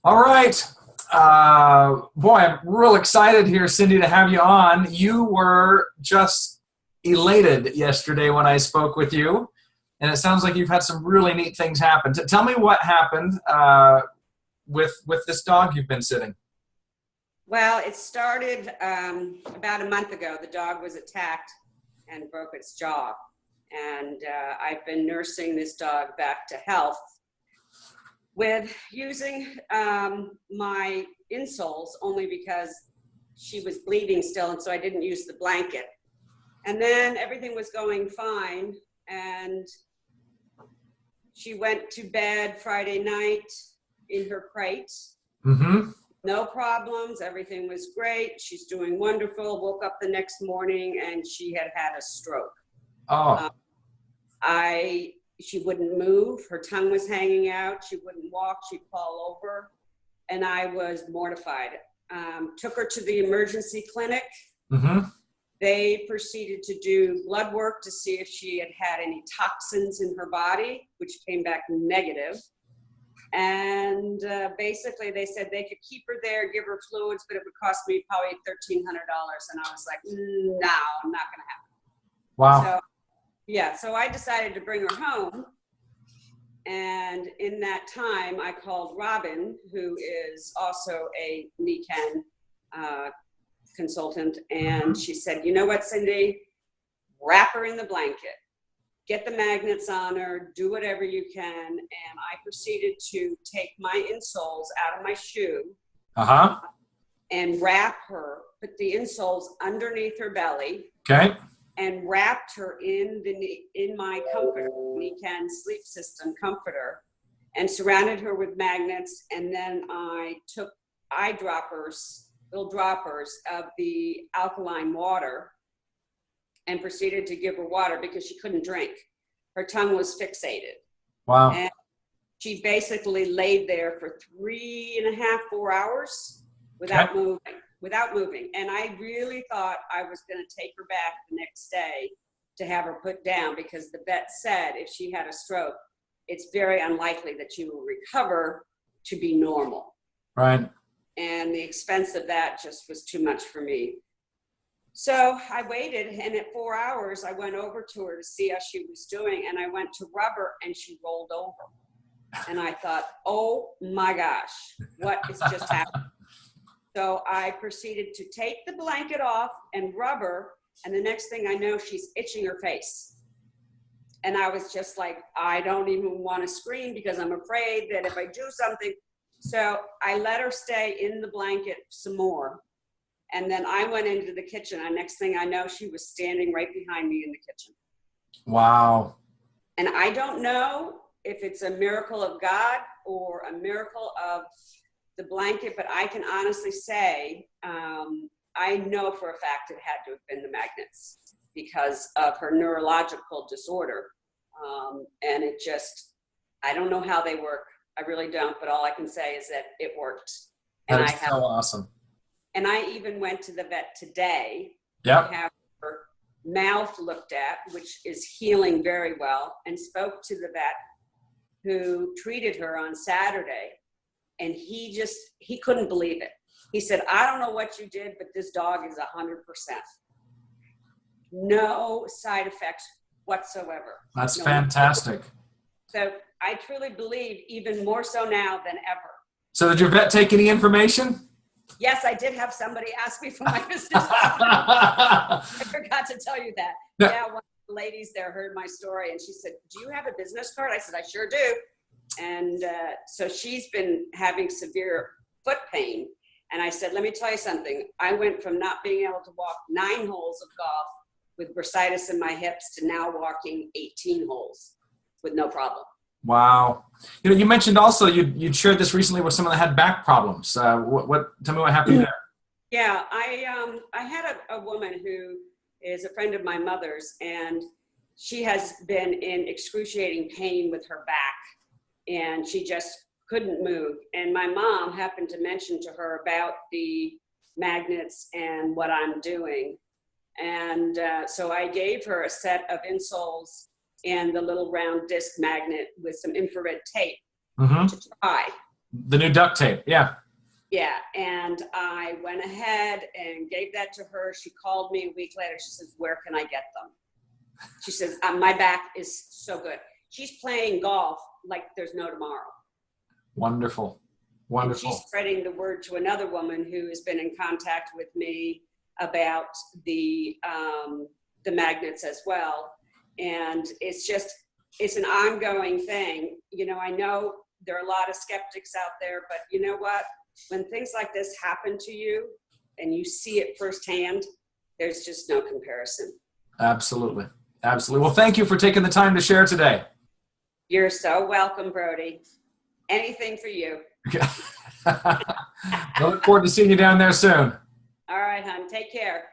All right. Boy, I'm real excited here, Cindy, to have you on. You were just elated yesterday when I spoke with you, and it sounds like you've had some really neat things happen. Tell me what happened with this dog you've been sitting. Well, it started about a month ago. The dog was attacked and broke its jaw. And I've been nursing this dog back to health with using my insoles only because she was bleeding still, and so I didn't use the blanket. And then everything was going fine, and she went to bed Friday night in her crate. Mm-hmm. No problems, everything was great. She's doing wonderful. Woke up the next morning and she had had a stroke. Oh. She wouldn't move. Her tongue was hanging out. She wouldn't walk. She'd fall over. And I was mortified. Took her to the emergency clinic. Mm-hmm. They proceeded to do blood work to see if she had had any toxins in her body, which came back negative. And basically they said they could keep her there, give her fluids, but it would cost me probably $1,300. And I was like, no, not going to happen. Wow. So I decided to bring her home. And in that time, I called Robin, who is also a Nikken consultant. And she said, you know what, Cindy, wrap her in the blanket. Get the magnets on her, do whatever you can. And I proceeded to take my insoles out of my shoe and wrap her, put the insoles underneath her belly. Okay. And wrapped her in my comforter, Nikken sleep system comforter, and surrounded her with magnets. And then I took eyedroppers, little droppers of the alkaline water, and proceeded to give her water because she couldn't drink. Her tongue was fixated. Wow. And she basically laid there for 3.5, 4 hours without moving. And I really thought I was going to take her back the next day to have her put down, because the vet said if she had a stroke, it's very unlikely that she will recover to be normal. Right. And the expense of that just was too much for me. So I waited, and at 4 hours, I went over to her to see how she was doing, and I went to rub her, and she rolled over. And I thought, oh my gosh, what is just happening? So I proceeded to take the blanket off and rub her, and the next thing I know, she's itching her face. And I was just like, I don't even want to scream because I'm afraid that if I do something. So I let her stay in the blanket some more. And then I went into the kitchen, and next thing I know, she was standing right behind me in the kitchen. Wow. And I don't know if it's a miracle of God or a miracle of the blanket, but I can honestly say, I know for a fact it had to have been the magnets because of her neurological disorder. And it just, I don't know how they work. I really don't, but all I can say is that it worked. And That is so awesome. And I even went to the vet today to have her mouth looked at, which is healing very well, and spoke to the vet who treated her on Saturday. And he couldn't believe it. He said, I don't know what you did, but this dog is 100%. No side effects whatsoever. That's fantastic. So I truly believe even more so now than ever. So did your vet take any information? Yes, I did have somebody ask me for my business card. I forgot to tell you that. Yeah, one of the ladies there heard my story, and she said, do you have a business card? I said, I sure do. And so she's been having severe foot pain. And I said, let me tell you something. I went from not being able to walk 9 holes of golf with bursitis in my hips to now walking 18 holes with no problem. Wow. You mentioned also you'd shared this recently with someone that had back problems. Tell me what happened there. Yeah, I had a woman who is a friend of my mother's, and she has been in excruciating pain with her back, and she just couldn't move. And my mom happened to mention to her about the magnets and what I'm doing. And so I gave her a set of insoles and the little round disc magnet with some infrared tape to try. The new duct tape. Yeah. Yeah, and I went ahead and gave that to her. She called me a week later. She says, "Where can I get them?" She says, "My back is so good." She's playing golf like there's no tomorrow. Wonderful. And Wonderful. she's spreading the word to another woman who has been in contact with me about the magnets as well. And it's an ongoing thing. You know, I know there are a lot of skeptics out there, but you know what? When things like this happen to you and you see it firsthand, there's just no comparison. Absolutely. Absolutely. Well, thank you for taking the time to share today. You're so welcome, Brody. Anything for you. I look forward to seeing you down there soon. All right, hon. Take care.